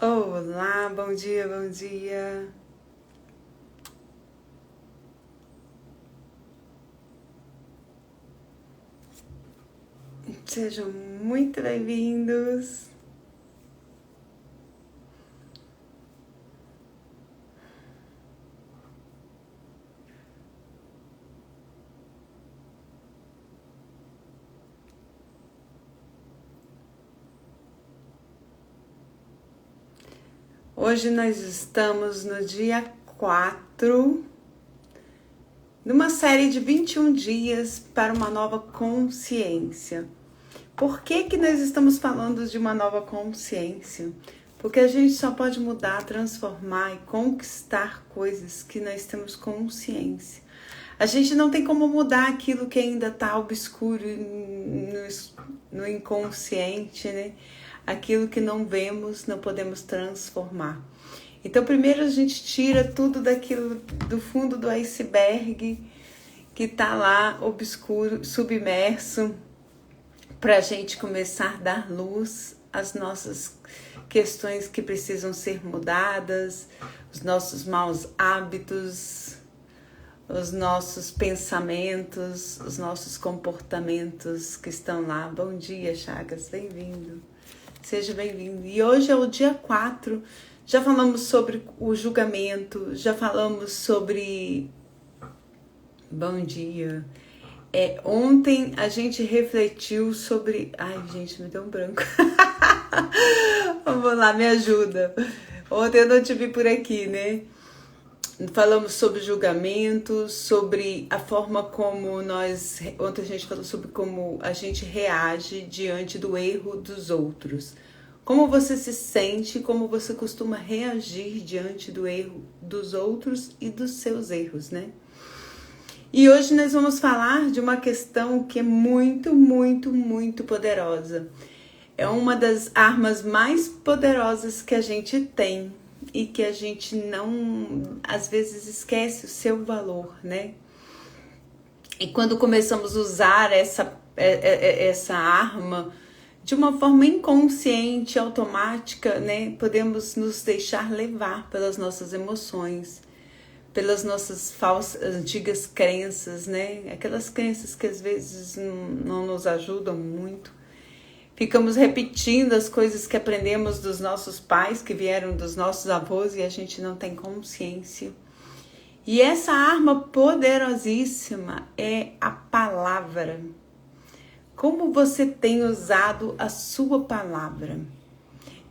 Olá, bom dia, bom dia. Sejam muito bem-vindos. Hoje nós estamos no dia 4 numa série de 21 dias para uma nova consciência. Por que nós estamos falando de uma nova consciência? Porque a gente só pode mudar, transformar e conquistar coisas que nós temos consciência. A gente não tem como mudar aquilo que ainda está obscuro no inconsciente, né? Aquilo que não vemos, não podemos transformar. Então, primeiro a gente tira tudo daquilo do fundo do iceberg que está lá obscuro, submerso, para a gente começar a dar luz às nossas questões que precisam ser mudadas, os nossos maus hábitos, os nossos pensamentos, os nossos comportamentos que estão lá. Bom dia, Chagas, bem-vindo. Seja bem-vindo. E hoje é o dia 4. Já falamos sobre o julgamento, já falamos sobre... Bom dia. Ontem a gente refletiu sobre... Ai, gente, me deu um branco. Vamos lá, me ajuda. Ontem eu não te vi por aqui, né? Falamos sobre julgamento, sobre a forma como nós... Ontem a gente falou sobre como a gente reage diante do erro dos outros. Como você se sente, como você costuma reagir diante do erro dos outros e dos seus erros, né? E hoje nós vamos falar de uma questão que é muito, muito, muito poderosa. É uma das armas mais poderosas que a gente tem e que a gente não, às vezes, esquece o seu valor, né? E quando começamos a usar essa arma de uma forma inconsciente, automática, né? Podemos nos deixar levar pelas nossas emoções, pelas nossas falsas, antigas crenças, né? Aquelas crenças que às vezes não nos ajudam muito. Ficamos repetindo as coisas que aprendemos dos nossos pais, que vieram dos nossos avós, e a gente não tem consciência. E essa arma poderosíssima é a palavra. Como você tem usado a sua palavra?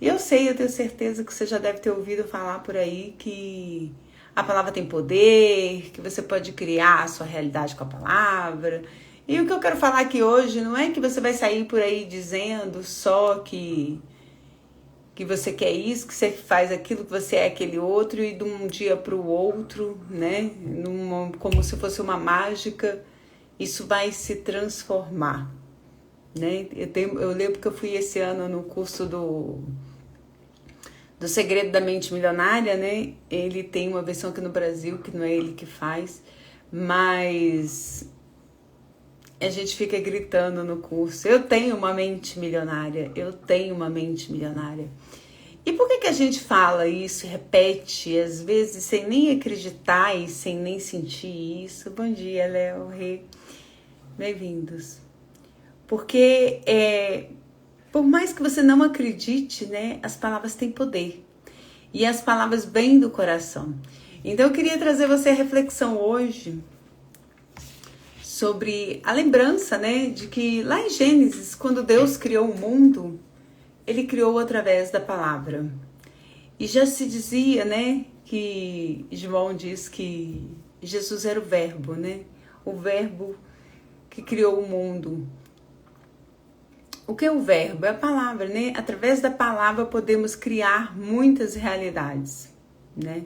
Eu tenho certeza que você já deve ter ouvido falar por aí que a palavra tem poder, que você pode criar a sua realidade com a palavra. E o que eu quero falar aqui hoje não é que você vai sair por aí dizendo só que você quer isso, que você faz aquilo, que você é aquele outro, e de um dia para o outro, né? Como se fosse uma mágica, isso vai se transformar. Né? Eu lembro que eu fui esse ano no curso do Segredo da Mente Milionária, né? Ele tem uma versão aqui no Brasil, que não é ele que faz, mas a gente fica gritando no curso: eu tenho uma mente milionária, eu tenho uma mente milionária. E por que a gente fala isso, repete, às vezes sem nem acreditar e sem nem sentir isso? Bom dia, Léo, Rê, bem-vindos. Porque por mais que você não acredite, né, as palavras têm poder. E as palavras vêm do coração. Então eu queria trazer você a reflexão hoje sobre a lembrança, né, de que lá em Gênesis, quando Deus criou o mundo, Ele criou através da palavra. E já se dizia, né, que João diz que Jesus era o verbo, né, o verbo que criou o mundo. O que é o verbo? É a palavra, né? Através da palavra podemos criar muitas realidades, né?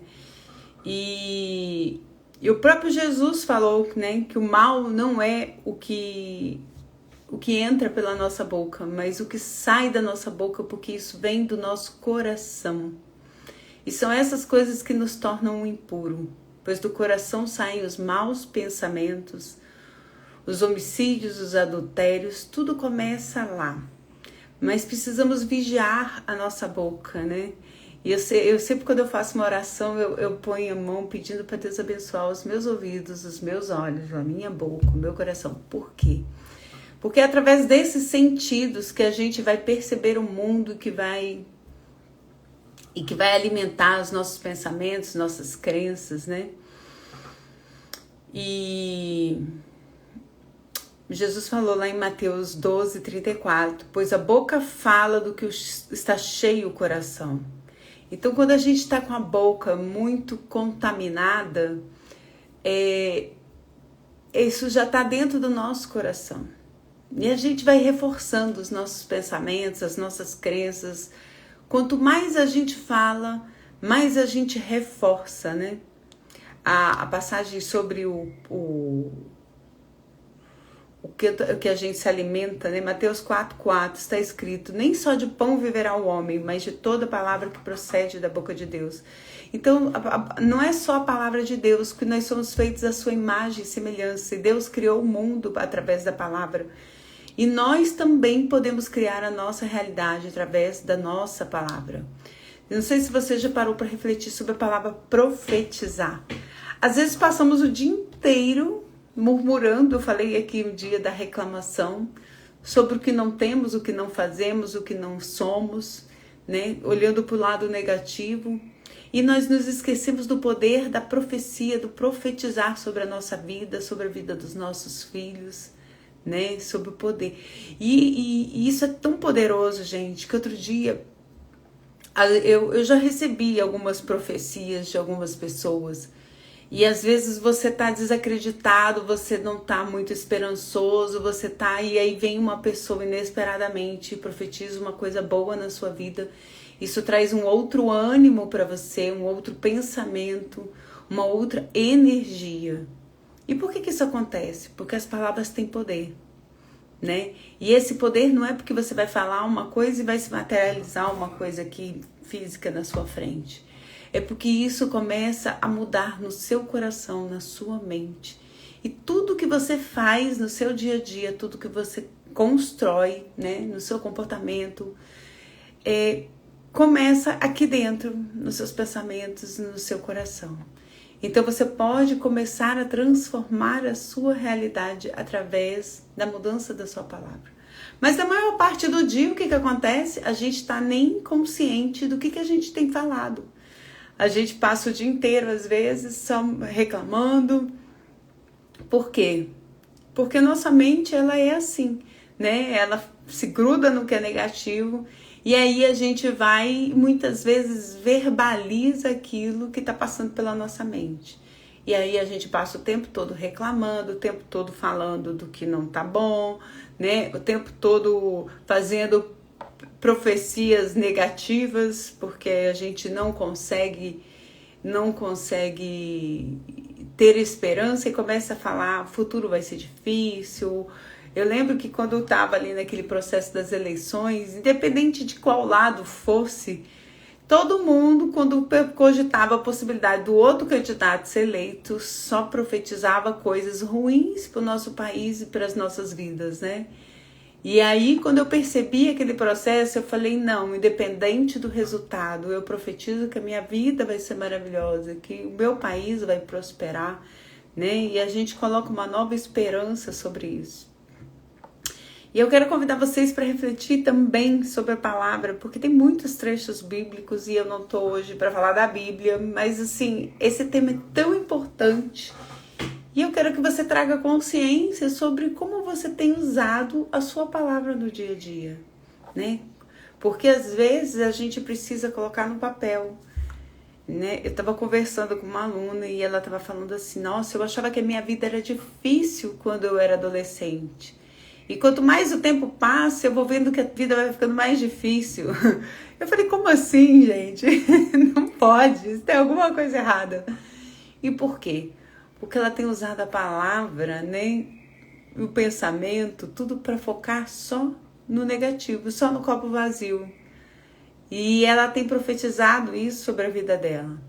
E o próprio Jesus falou, né, que o mal não é o que entra pela nossa boca, mas o que sai da nossa boca, porque isso vem do nosso coração. E são essas coisas que nos tornam impuro, pois do coração saem os maus pensamentos, os homicídios, os adultérios, tudo começa lá. Mas precisamos vigiar a nossa boca, né? E eu sempre, quando eu faço uma oração, eu ponho a mão pedindo para Deus abençoar os meus ouvidos, os meus olhos, a minha boca, o meu coração. Por quê? Porque é através desses sentidos que a gente vai perceber o mundo que vai alimentar os nossos pensamentos, nossas crenças, né? E Jesus falou lá em Mateus 12:34, pois a boca fala do que está cheio o coração. Então, quando a gente está com a boca muito contaminada, isso já está dentro do nosso coração. E a gente vai reforçando os nossos pensamentos, as nossas crenças. Quanto mais a gente fala, mais a gente reforça, né? A passagem sobre o que a gente se alimenta, né? Mateus 4:4 está escrito, nem só de pão viverá o homem, mas de toda palavra que procede da boca de Deus. Então, não é só a palavra de Deus, que nós somos feitos à sua imagem e semelhança, e Deus criou o mundo através da palavra. E nós também podemos criar a nossa realidade através da nossa palavra. Eu não sei se você já parou para refletir sobre a palavra profetizar. Às vezes passamos o dia inteiro murmurando, eu falei aqui o dia da reclamação, sobre o que não temos, o que não fazemos, o que não somos, né? Olhando para o lado negativo. E nós nos esquecemos do poder da profecia, do profetizar sobre a nossa vida, sobre a vida dos nossos filhos, né? Sobre o poder. E isso é tão poderoso, gente, que outro dia eu já recebi algumas profecias de algumas pessoas. E às vezes você tá desacreditado, você não tá muito esperançoso, e aí vem uma pessoa inesperadamente e profetiza uma coisa boa na sua vida. Isso traz um outro ânimo para você, um outro pensamento, uma outra energia. E por que isso acontece? Porque as palavras têm poder, né? E esse poder não é porque você vai falar uma coisa e vai se materializar uma coisa aqui física na sua frente. É porque isso começa a mudar no seu coração, na sua mente. E tudo que você faz no seu dia a dia, tudo que você constrói, né, no seu comportamento, começa aqui dentro, nos seus pensamentos, no seu coração. Então você pode começar a transformar a sua realidade através da mudança da sua palavra. Mas na maior parte do dia, o que acontece? A gente está nem consciente do que a gente tem falado. A gente passa o dia inteiro, às vezes, só reclamando. Por quê? Porque nossa mente, ela é assim, né? Ela se gruda no que é negativo e aí a gente vai, muitas vezes, verbaliza aquilo que está passando pela nossa mente. E aí a gente passa o tempo todo reclamando, o tempo todo falando do que não tá bom, né? O tempo todo fazendo profecias negativas, porque a gente não consegue ter esperança e começa a falar, o futuro vai ser difícil. Eu lembro que quando eu estava ali naquele processo das eleições, independente de qual lado fosse, todo mundo, quando cogitava a possibilidade do outro candidato ser eleito, só profetizava coisas ruins para o nosso país e para as nossas vidas, né? E aí, quando eu percebi aquele processo, eu falei, não, independente do resultado, eu profetizo que a minha vida vai ser maravilhosa, que o meu país vai prosperar, né? E a gente coloca uma nova esperança sobre isso. E eu quero convidar vocês para refletir também sobre a palavra, porque tem muitos trechos bíblicos e eu não estou hoje para falar da Bíblia, mas assim, esse tema é tão importante. E eu quero que você traga consciência sobre como você tem usado a sua palavra no dia a dia, né? Porque às vezes a gente precisa colocar no papel, né? Eu estava conversando com uma aluna e ela estava falando assim, nossa, eu achava que a minha vida era difícil quando eu era adolescente. E quanto mais o tempo passa, eu vou vendo que a vida vai ficando mais difícil. Eu falei, como assim, gente? Não pode, tem alguma coisa errada. E por quê? Porque ela tem usado a palavra, né, o pensamento, tudo para focar só no negativo, só no copo vazio. E ela tem profetizado isso sobre a vida dela.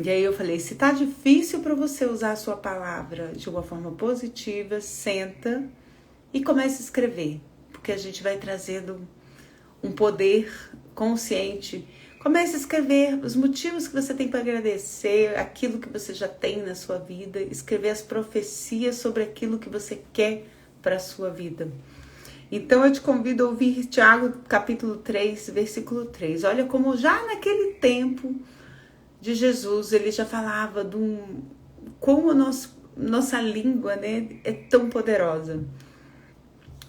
E aí eu falei, se tá difícil para você usar a sua palavra de uma forma positiva, senta e comece a escrever. Porque a gente vai trazendo um poder consciente. Comece a escrever os motivos que você tem para agradecer, aquilo que você já tem na sua vida, escrever as profecias sobre aquilo que você quer para a sua vida. Então eu te convido a ouvir Tiago capítulo 3, versículo 3. Olha como já naquele tempo de Jesus, ele já falava como nossa língua, né, é tão poderosa.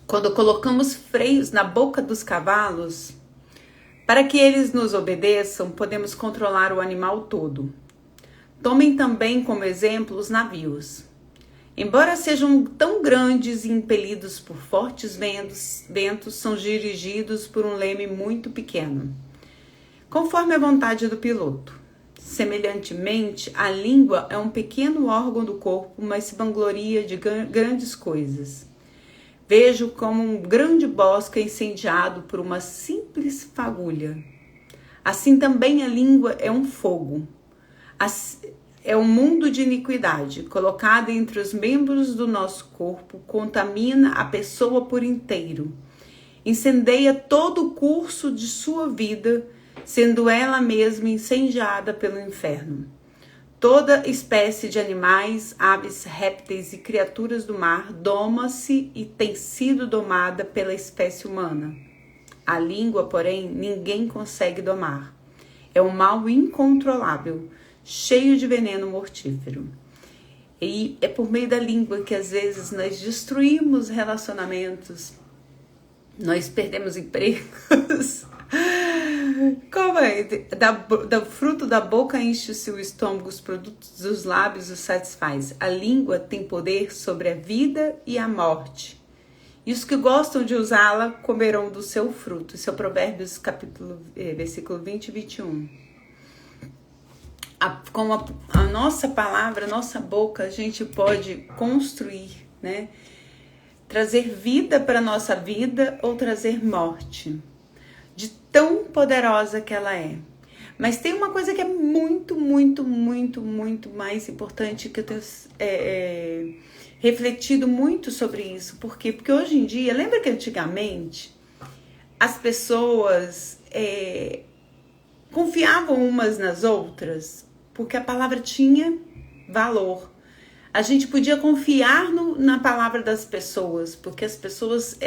Quando colocamos freios na boca dos cavalos, para que eles nos obedeçam, podemos controlar o animal todo. Tomem também como exemplo os navios. Embora sejam tão grandes e impelidos por fortes ventos, são dirigidos por um leme muito pequeno, conforme a vontade do piloto. Semelhantemente, a língua é um pequeno órgão do corpo, mas se vangloria de grandes coisas. Vejo como um grande bosque incendiado por uma simples fagulha. Assim também a língua é um fogo. É um mundo de iniquidade, colocado entre os membros do nosso corpo, contamina a pessoa por inteiro. Incendeia todo o curso de sua vida, sendo ela mesma incendiada pelo inferno. Toda espécie de animais, aves, répteis e criaturas do mar doma-se e tem sido domada pela espécie humana. A língua, porém, ninguém consegue domar. É um mal incontrolável, cheio de veneno mortífero. E é por meio da língua que às vezes nós destruímos relacionamentos, nós perdemos empregos. Como é? Do fruto da boca enche-se o estômago, os produtos dos lábios os satisfaz. A língua tem poder sobre a vida e a morte. E os que gostam de usá-la comerão do seu fruto. Isso é Provérbios versículo 20 e 21. Com a nossa palavra, a nossa boca, a gente pode construir, né? Trazer vida para a nossa vida ou trazer morte. De tão poderosa que ela é. Mas tem uma coisa que é muito, muito, muito, muito mais importante, que eu tenho refletido muito sobre isso. Por quê? Porque hoje em dia, lembra que antigamente as pessoas confiavam umas nas outras porque a palavra tinha valor. A gente podia confiar na palavra das pessoas, porque as pessoas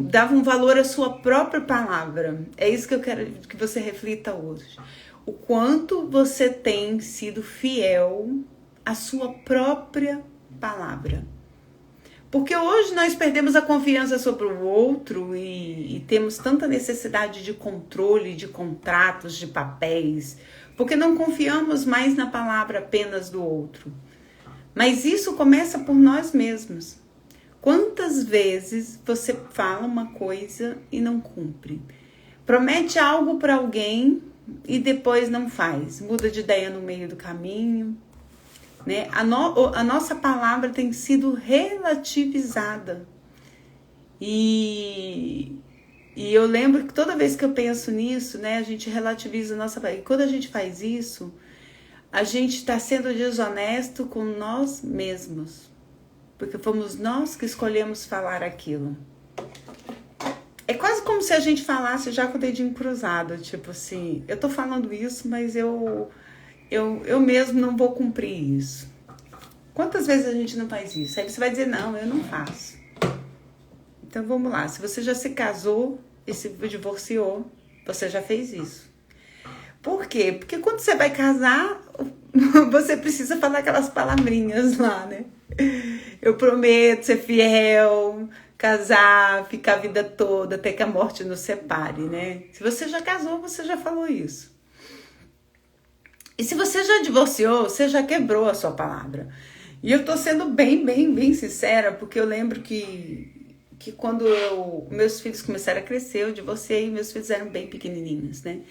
davam valor à sua própria palavra. É isso que eu quero que você reflita hoje. O quanto você tem sido fiel à sua própria palavra. Porque hoje nós perdemos a confiança sobre o outro e temos tanta necessidade de controle, de contratos, de papéis, porque não confiamos mais na palavra apenas do outro. Mas isso começa por nós mesmos. Quantas vezes você fala uma coisa e não cumpre? Promete algo para alguém e depois não faz. Muda de ideia no meio do caminho, né? A nossa palavra tem sido relativizada. E eu lembro que toda vez que eu penso nisso, né, a gente relativiza a nossa palavra. E quando a gente faz isso, a gente está sendo desonesto com nós mesmos. Porque fomos nós que escolhemos falar aquilo. É quase como se a gente falasse já com o dedinho cruzado. Tipo assim, eu tô falando isso, mas eu mesmo não vou cumprir isso. Quantas vezes a gente não faz isso? Aí você vai dizer, não, eu não faço. Então vamos lá. Se você já se casou e se divorciou, você já fez isso. Por quê? Porque quando você vai casar, você precisa falar aquelas palavrinhas lá, né? Eu prometo ser fiel, casar, ficar a vida toda, até que a morte nos separe, né? Se você já casou, você já falou isso. E se você já divorciou, você já quebrou a sua palavra. E eu tô sendo bem sincera, porque eu lembro que quando meus filhos começaram a crescer, eu divorciei e meus filhos eram bem pequenininhos, né?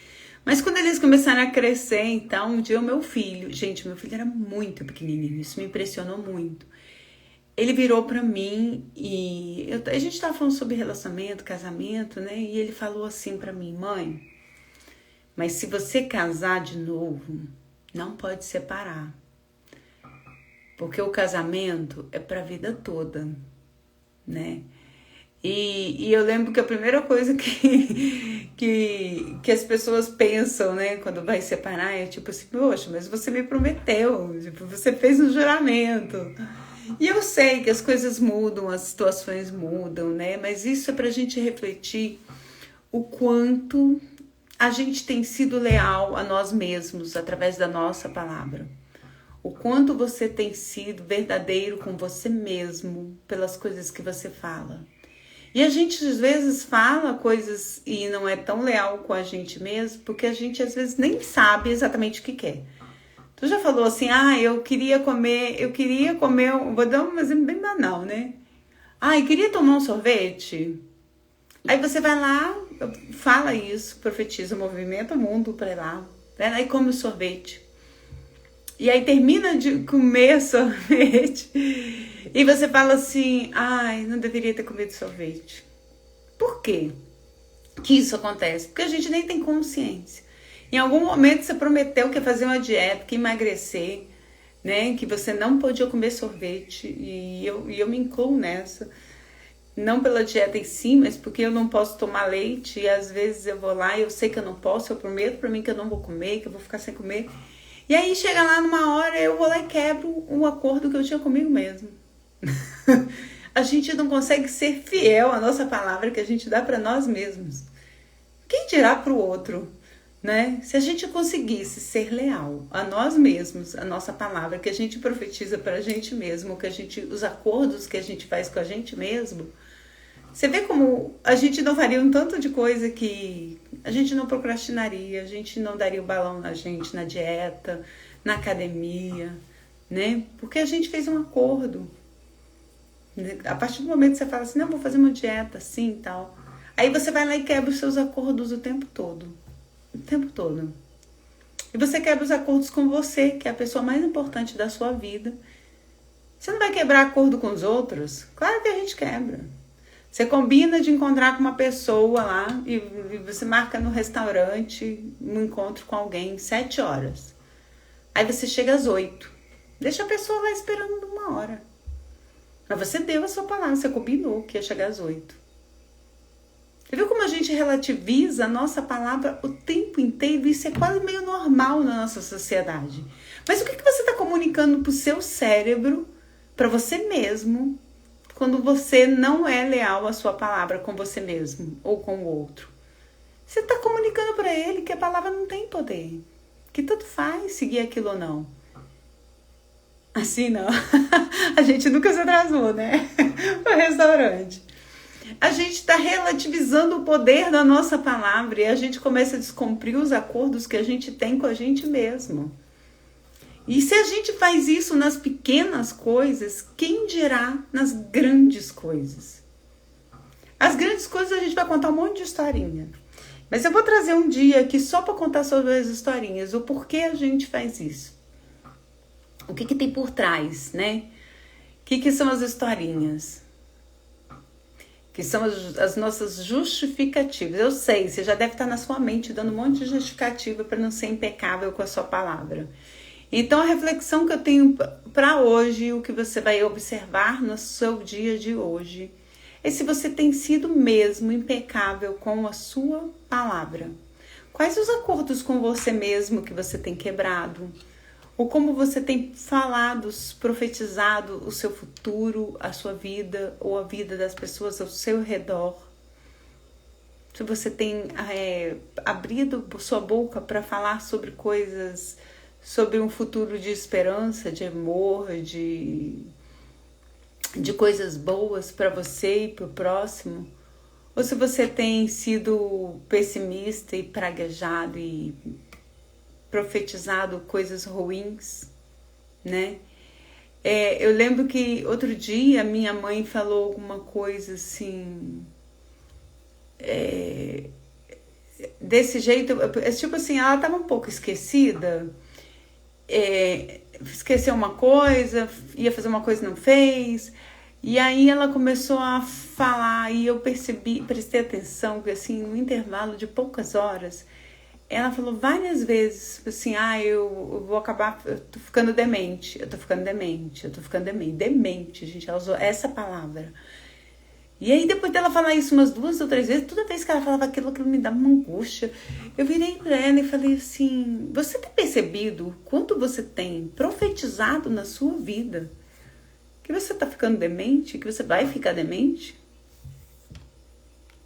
Mas quando eles começaram a crescer, então, um dia o meu filho era muito pequenininho, isso me impressionou muito. Ele virou pra mim e a gente tava falando sobre relacionamento, casamento, né? E ele falou assim pra mim, mãe, mas se você casar de novo, não pode separar. Porque o casamento é pra vida toda, né? E eu lembro que a primeira coisa que as pessoas pensam, né, quando vai separar é tipo assim, poxa, mas você me prometeu, tipo, você fez um juramento. E eu sei que as coisas mudam, as situações mudam, né, mas isso é pra gente refletir o quanto a gente tem sido leal a nós mesmos através da nossa palavra. O quanto você tem sido verdadeiro com você mesmo pelas coisas que você fala. E a gente às vezes fala coisas e não é tão leal com a gente mesmo, porque a gente às vezes nem sabe exatamente o que quer. Tu já falou assim, eu queria comer, vou dar um exemplo bem banal, né? Eu queria tomar um sorvete. Aí você vai lá, fala isso, profetiza, movimenta o mundo pra ir lá, vai lá e come o sorvete. E aí termina de comer sorvete e você fala assim, não deveria ter comido sorvete. Por quê que isso acontece? Porque a gente nem tem consciência. Em algum momento você prometeu que ia fazer uma dieta, que ia emagrecer, né? Que você não podia comer sorvete. E eu me incluo nessa. Não pela dieta em si, mas porque eu não posso tomar leite. E às vezes eu vou lá e eu sei que eu não posso. Eu prometo pra mim que eu não vou comer, que eu vou ficar sem comer. E aí chega lá numa hora, eu vou lá e quebro um acordo que eu tinha comigo mesmo. A gente não consegue ser fiel à nossa palavra que a gente dá para nós mesmos. Quem dirá para o outro, né? Se a gente conseguisse ser leal a nós mesmos, a nossa palavra que a gente profetiza para a gente mesmo, os acordos que a gente faz com a gente mesmo, você vê como a gente não faria um tanto de coisa que a gente não procrastinaria, a gente não daria o balão na gente, na dieta, na academia, né? Porque a gente fez um acordo. A partir do momento que você fala assim, não, vou fazer uma dieta assim e tal. Aí você vai lá e quebra os seus acordos o tempo todo. O tempo todo. E você quebra os acordos com você, que é a pessoa mais importante da sua vida. Você não vai quebrar acordo com os outros? Claro que a gente quebra. Você combina de encontrar com uma pessoa lá e você marca no restaurante um encontro com alguém 7 horas. Aí você chega às 8. Deixa a pessoa lá esperando 1 hora. Mas você deu a sua palavra, você combinou que ia chegar às 8. Você viu como a gente relativiza a nossa palavra o tempo inteiro? Isso é quase meio normal na nossa sociedade. Mas o que você está comunicando para o seu cérebro, para você mesmo, quando você não é leal à sua palavra com você mesmo ou com o outro? Você está comunicando para ele que a palavra não tem poder, que tanto faz seguir aquilo ou não. Assim não. A gente nunca se atrasou, né? No restaurante. A gente está relativizando o poder da nossa palavra e a gente começa a descumprir os acordos que a gente tem com a gente mesmo. E se a gente faz isso nas pequenas coisas, quem dirá nas grandes coisas? As grandes coisas a gente vai contar um monte de historinha. Mas eu vou trazer um dia aqui só para contar sobre as historinhas, o porquê a gente faz isso. O que tem por trás, né? O que são as historinhas? Que são as nossas justificativas. Eu sei, você já deve estar na sua mente dando um monte de justificativa para não ser impecável com a sua palavra. Então, a reflexão que eu tenho para hoje, o que você vai observar no seu dia de hoje, é se você tem sido mesmo impecável com a sua palavra. Quais os acordos com você mesmo que você tem quebrado? Ou como você tem falado, profetizado o seu futuro, a sua vida ou a vida das pessoas ao seu redor? Se você tem abrido sua boca para falar sobre coisas, sobre um futuro de esperança, de amor, de coisas boas para você e para o próximo, ou se você tem sido pessimista e praguejado e profetizado coisas ruins, né? Eu lembro que outro dia minha mãe falou alguma coisa assim, desse jeito, tipo assim, ela estava um pouco esquecida, esqueceu uma coisa, ia fazer uma coisa e não fez, e aí ela começou a falar e eu prestei atenção que assim, no intervalo de poucas horas, ela falou várias vezes assim, eu vou acabar, eu tô ficando demente, demente, gente, ela usou essa palavra. E aí, depois dela falar isso umas 2 ou 3 vezes, toda vez que ela falava aquilo me dava uma angústia. Eu virei pra ela e falei assim, você tem percebido quanto você tem profetizado na sua vida? Que você tá ficando demente? Que você vai ficar demente?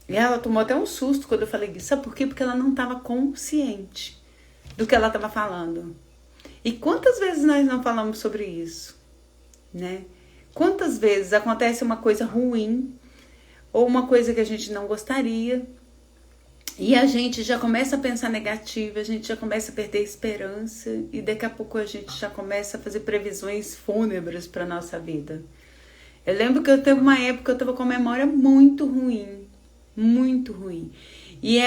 E ela tomou até um susto quando eu falei isso. Sabe por quê? Porque ela não estava consciente do que ela estava falando. E quantas vezes nós não falamos sobre isso, né? Quantas vezes acontece uma coisa ruim ou uma coisa que a gente não gostaria e a gente já começa a pensar negativo, a gente já começa a perder a esperança e daqui a pouco a gente já começa a fazer previsões fúnebres para nossa vida. Eu lembro que eu teve uma época que eu estava com a memória muito ruim. Muito ruim. E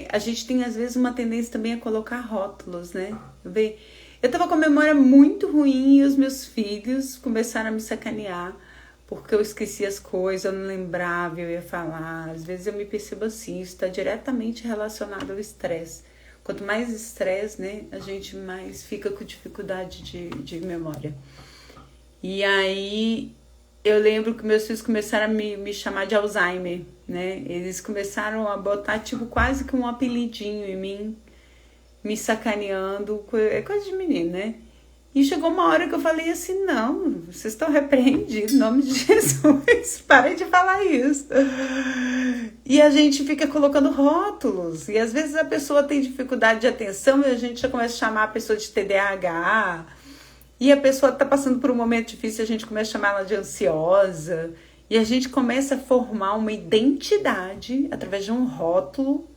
a gente tem às vezes uma tendência também a colocar rótulos, né? Eu tava com a memória muito ruim e os meus filhos começaram a me sacanear porque eu esqueci as coisas, eu não lembrava, eu ia falar. Às vezes eu me percebo assim, isso está diretamente relacionado ao estresse. Quanto mais estresse, né, a gente mais fica com dificuldade de memória. E aí eu lembro que meus filhos começaram a me chamar de Alzheimer, né? Eles começaram a botar tipo quase que um apelidinho em mim, me sacaneando, é coisa de menino, né? E chegou uma hora que eu falei assim, não, vocês estão repreendidos, em nome de Jesus, parem de falar isso. E a gente fica colocando rótulos, e às vezes a pessoa tem dificuldade de atenção e a gente já começa a chamar a pessoa de TDAH, e a pessoa está passando por um momento difícil, a gente começa a chamar ela de ansiosa, e a gente começa a formar uma identidade através de um rótulo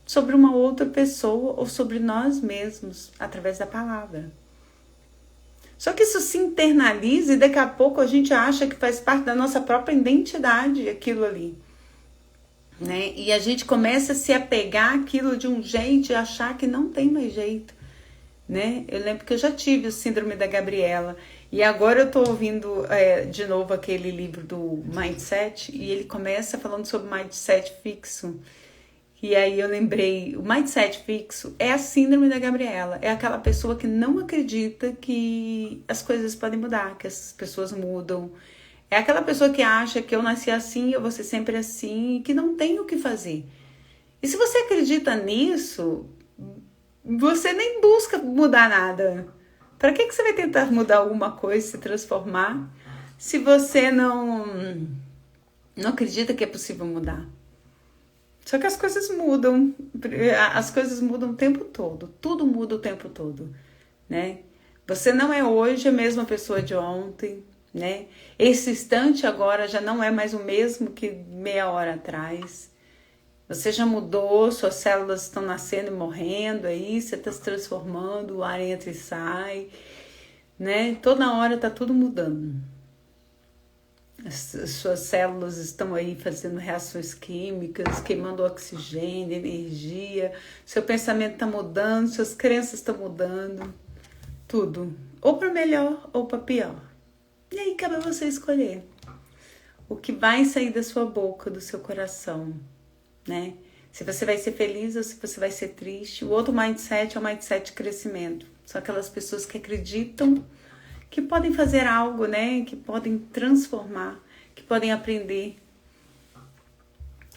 sobre uma outra pessoa ou sobre nós mesmos, através da palavra. Só que isso se internaliza e daqui a pouco a gente acha que faz parte da nossa própria identidade aquilo ali, né? E a gente começa a se apegar àquilo de um jeito e achar que não tem mais jeito, né? Eu lembro que eu já tive o síndrome da Gabriela e agora eu tô ouvindo de novo aquele livro do Mindset e ele começa falando sobre Mindset fixo. E aí eu lembrei, o mindset fixo é a síndrome da Gabriela. É aquela pessoa que não acredita que as coisas podem mudar, que as pessoas mudam. É aquela pessoa que acha que eu nasci assim, eu vou ser sempre assim, e que não tem o que fazer. E se você acredita nisso, você nem busca mudar nada. Para que você vai tentar mudar alguma coisa, se transformar, se você não acredita que é possível mudar? Só que as coisas mudam o tempo todo, tudo muda o tempo todo, né? Você não é hoje a mesma pessoa de ontem, né? Esse instante agora já não é mais o mesmo que meia hora atrás. Você já mudou, suas células estão nascendo e morrendo aí, você está se transformando, o ar entra e sai, né? Toda hora tá tudo mudando. As suas células estão aí fazendo reações químicas, queimando oxigênio, energia. Seu pensamento está mudando, suas crenças estão mudando. Tudo. Ou para melhor ou para pior. E aí cabe a você escolher o que vai sair da sua boca, do seu coração, né? Se você vai ser feliz ou se você vai ser triste. O outro mindset é o mindset de crescimento. São aquelas pessoas que acreditam que podem fazer algo, né? Que podem transformar, que podem aprender.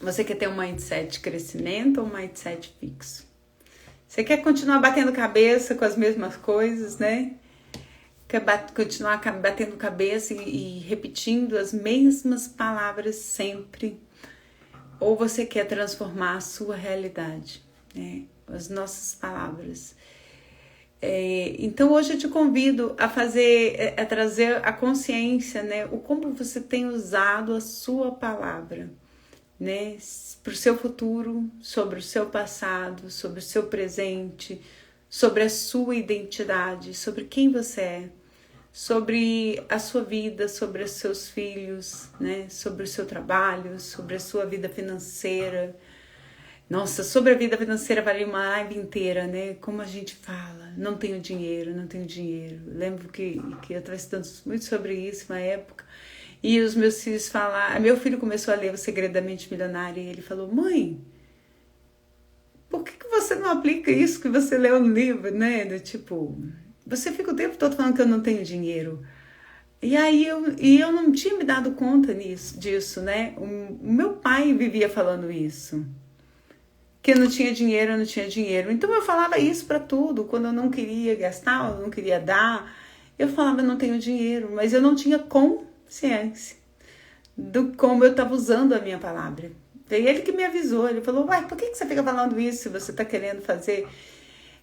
Você quer ter um mindset de crescimento ou um mindset fixo? Você quer continuar batendo cabeça com as mesmas coisas, né? Quer continuar batendo cabeça e repetindo as mesmas palavras sempre? Ou você quer transformar a sua realidade, né? As nossas palavras. Então hoje eu te convido a trazer a consciência, né? O como você tem usado a sua palavra, né? Para o seu futuro, sobre o seu passado, sobre o seu presente, sobre a sua identidade, sobre quem você é, sobre a sua vida, sobre os seus filhos, né? Sobre o seu trabalho, sobre a sua vida financeira. Nossa, sobre a vida financeira vale uma live inteira, né? Como a gente fala, não tenho dinheiro, não tenho dinheiro. Lembro que eu estava estudando muito sobre isso na época. E os meus filhos falaram... Meu filho começou a ler O Segredo da Mente Milionária e ele falou, mãe, por que você não aplica isso que você leu no livro, né? Do tipo, você fica o tempo todo falando que eu não tenho dinheiro. E aí eu não tinha me dado conta disso, né? O meu pai vivia falando isso. Que eu não tinha dinheiro, eu não tinha dinheiro. Então eu falava isso para tudo. Quando eu não queria gastar, eu não queria dar, eu falava, eu não tenho dinheiro. Mas eu não tinha consciência do como eu estava usando a minha palavra. Foi ele que me avisou. Ele falou, uai, por que você fica falando isso se você está querendo fazer?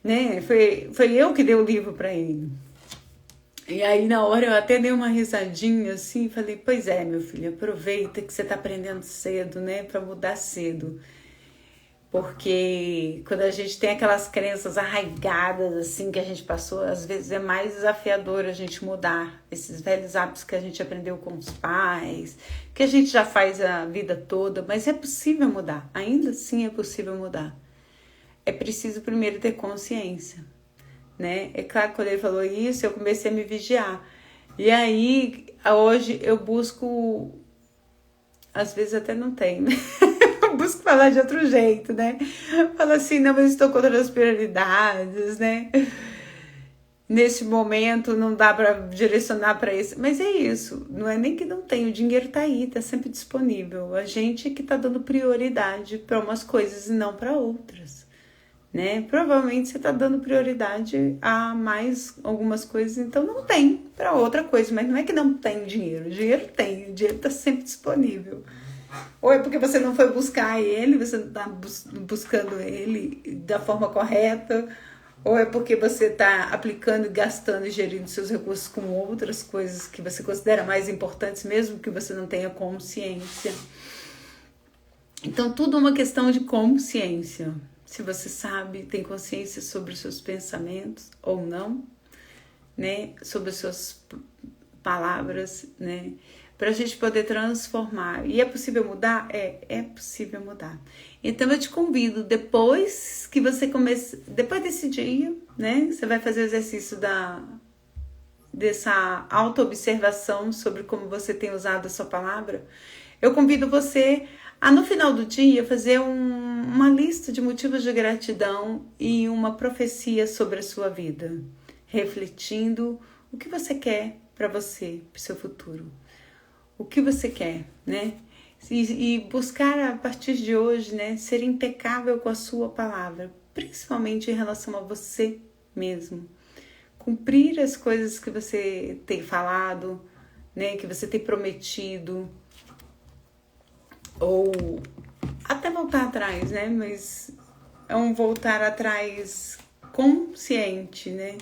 Né? Foi eu que dei o livro para ele. E aí na hora eu até dei uma risadinha assim, falei, pois é, meu filho, aproveita que você está aprendendo cedo, né, para mudar cedo. Porque quando a gente tem aquelas crenças arraigadas assim que a gente passou, às vezes é mais desafiador a gente mudar esses velhos hábitos que a gente aprendeu com os pais, que a gente já faz a vida toda, mas é possível mudar, ainda assim é possível mudar. É preciso primeiro ter consciência, né? É claro que quando ele falou isso, eu comecei a me vigiar. E aí, hoje eu busco, às vezes até não tem, eu busco falar de outro jeito, né? Falo assim, não, eu estou contra as prioridades, né? Nesse momento não dá para direcionar para isso. Mas é isso, não é nem que não tem, o dinheiro tá aí, tá sempre disponível. A gente que tá dando prioridade para umas coisas e não para outras. Né? Provavelmente você está dando prioridade a mais algumas coisas, então não tem para outra coisa, mas não é que não tem dinheiro, o dinheiro tem, o dinheiro está sempre disponível. Ou é porque você não foi buscar ele, você não está buscando ele da forma correta, ou é porque você está aplicando, gastando e gerindo seus recursos com outras coisas que você considera mais importantes, mesmo que você não tenha consciência. Então tudo é uma questão de consciência. Se você sabe, tem consciência sobre os seus pensamentos ou não, né? Sobre as suas palavras, né? Para a gente poder transformar. E é possível mudar? É possível mudar. Então eu te convido, depois que você começa, depois desse dia, né? Você vai fazer o exercício dessa autoobservação sobre como você tem usado a sua palavra. Eu convido você a, no final do dia, fazer uma lista de motivos de gratidão e uma profecia sobre a sua vida, refletindo o que você quer para você, para o seu futuro. O que você quer, né? E buscar, a partir de hoje, né, ser impecável com a sua palavra, principalmente em relação a você mesmo. Cumprir as coisas que você tem falado, né, que você tem prometido, ou até voltar atrás, né? Mas é um voltar atrás consciente, né?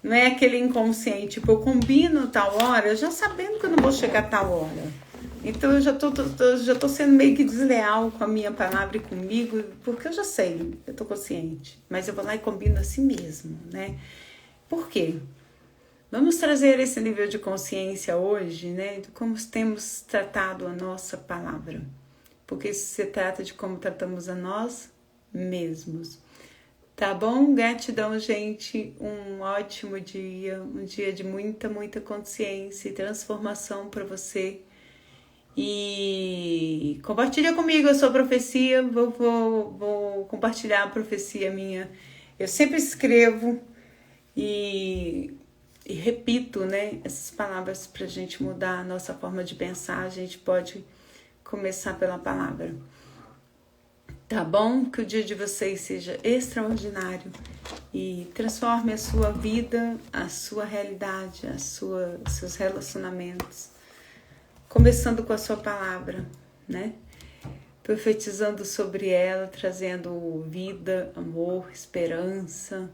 Não é aquele inconsciente, tipo, eu combino tal hora, já sabendo que eu não vou chegar a tal hora. Então eu já tô sendo meio que desleal com a minha palavra e comigo, porque eu já sei, eu tô consciente. Mas eu vou lá e combino assim mesmo, né? Por quê? Vamos trazer esse nível de consciência hoje, né? De como temos tratado a nossa palavra. Porque isso se trata de como tratamos a nós mesmos. Tá bom? Gratidão, gente. Um ótimo dia. Um dia de muita, muita consciência e transformação para você. E compartilha comigo a sua profecia. Vou compartilhar a profecia minha. Eu sempre escrevo e repito, né, essas palavras para a gente mudar a nossa forma de pensar. A gente pode começar pela palavra. Tá bom? Que o dia de vocês seja extraordinário e transforme a sua vida, a sua realidade, seus relacionamentos. Começando com a sua palavra, né? Profetizando sobre ela, trazendo vida, amor, esperança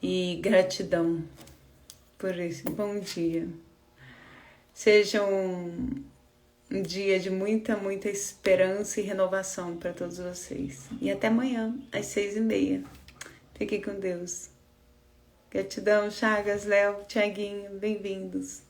e gratidão por esse bom dia. Seja um dia de muita, muita esperança e renovação para todos vocês. E até amanhã, às 6h30. Fiquem com Deus. Gratidão, Chagas, Léo, Tiaguinho, bem-vindos.